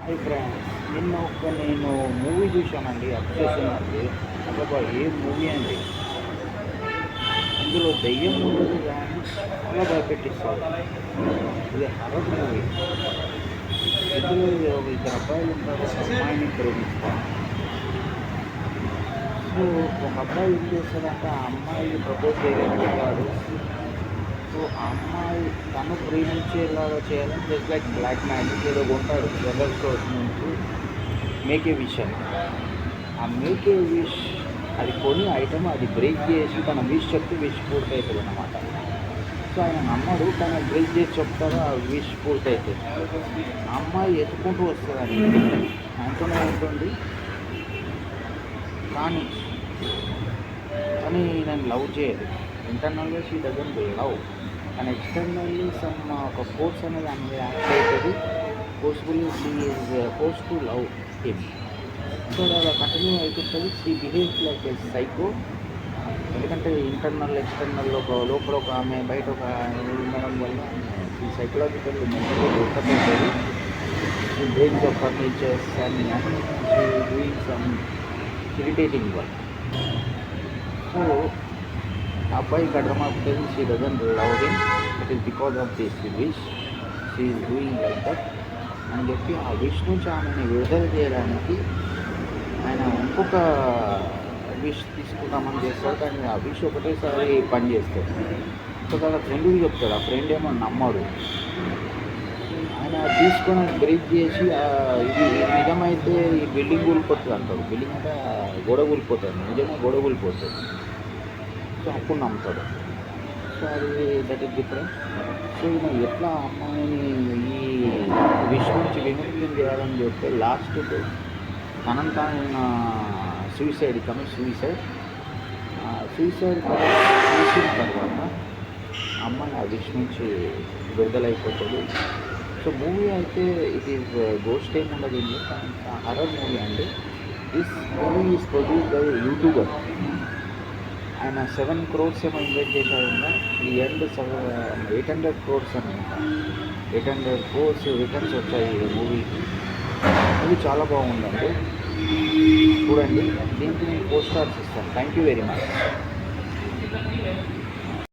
Hi friends, నేను movie చూశానండి. Obsession అది అబ్బా, ఏ మూవీ అండి! ఇందులో దెయ్యం ఉండదు కానీ చాలా భయపెట్టిస్తారు. ఇది హర్రర్ మూవీ. ఇందులో ఇద్దరు అబ్బాయిలు ఉంటారు, ఒక అమ్మాయిని ప్రేమిస్తారు. సో ఒక అబ్బాయి ఏం చేస్తాడంటే ఆ అమ్మాయి ప్రపోజ్ చేయగలుగుతాడు. సో ఆ అమ్మాయి తను ప్రేమించేలాగా చేయాలని జస్ట్ లైక్ బ్లాక్ మ్యాజిక్ ఏదో కొంటాడు జనరల్ స్టోర్స్ నుంచి. మేక్ ఏ విష్ అని, ఆ మేక్ ఏ విష్ అది కొని ఐటమ్ అది బ్రేక్ చేసి తన విష్ చెప్తే విష్ పూర్తి అవుతుంది అన్నమాట. సో ఆయన నమ్మడు, తను బ్రేక్ చేసి చెప్తారు, ఆ విష్ పూర్తి అవుతుంది. ఆ అమ్మాయి ఎత్తుకుంటూ వస్తుందని ఆయనతోనే ఉంటుంది. కానీ కానీ నేను లవ్ చేయదు. ఇంటర్నల్గా షీ డజంట్ లవ్, కానీ ఎక్స్టర్నల్లీ సమ్ ఒక ఫోర్స్ అనేది ఆమె మీద యాక్ట్ అవుతుంది. Forcefully she is force to love him. So అలా కంటిన్యూ అవుతుంటుంది. She behaves like a psycho. ఎందుకంటే ఇంటర్నల్ ఎక్స్టర్నల్ లోపల ఒక ఆమె బయట ఒక ఉండడం వల్ల ఈ సైకలాజికల్ మెంటల్ డిస్టర్బ్ అవుతుంది. She breaks the furnitures and she doing some irritating work. So అబ్బాయికి అర్థమవుతుంది she doesn't love him, it is because of this wish she is doing like that అని చెప్పి ఆ విష్ నుంచి ఆమెను విడుదల చేయడానికి ఆయన ఇంకొక విష్ తీసుకుందామని చేస్తాడు. కానీ ఆ విష్ ఒకటేసారి పని చేస్తాడు. సో తన ఫ్రెండ్కి చెప్తాడు, ఆ ఫ్రెండ్ ఏమో నమ్మడు. ఆయన తీసుకొని బ్రేక్ చేసి ఇది నిజమైతే ఈ బిల్డింగ్ కూలిపోతుంది అంటాడు. బిల్డింగ్ అంటే గోడ కూలిపోతుంది, నిజంగా గోడ కూలిపోతుంది. సో అప్పుడు నమ్ముతాడు. సో అది దట్ ఈస్ డిఫరెంట్. సో ఈయన ఎట్లా అమ్మాయిని ఈ విషయం నుంచి విముక్తి చేయాలని చెప్తే లాస్ట్ తనంత ఆయన సూసైడ్ సూసైడ్ చూసిన తర్వాత అమ్మాయి ఆ విషయం నుంచి విడుదలైపోతుంది. సో మూవీ అయితే ఇట్ ఈస్ గోస్ట్ ఏం ఉండదు, హర్రర్ మూవీ అండి. This movie is produce by YouTuber. ఆయన 7 crores ఏమో ఇన్వెస్ట్ చేశాడన్నా. ఈ ఎండ్ 800 crores అనమాట. 800 crores రిటర్న్స్ వచ్చాయి ఈ మూవీకి. మూవీ చాలా బాగుందండి, చూడండి. దీనికి నేను 4 stars ఇస్తాను. Thank you very much.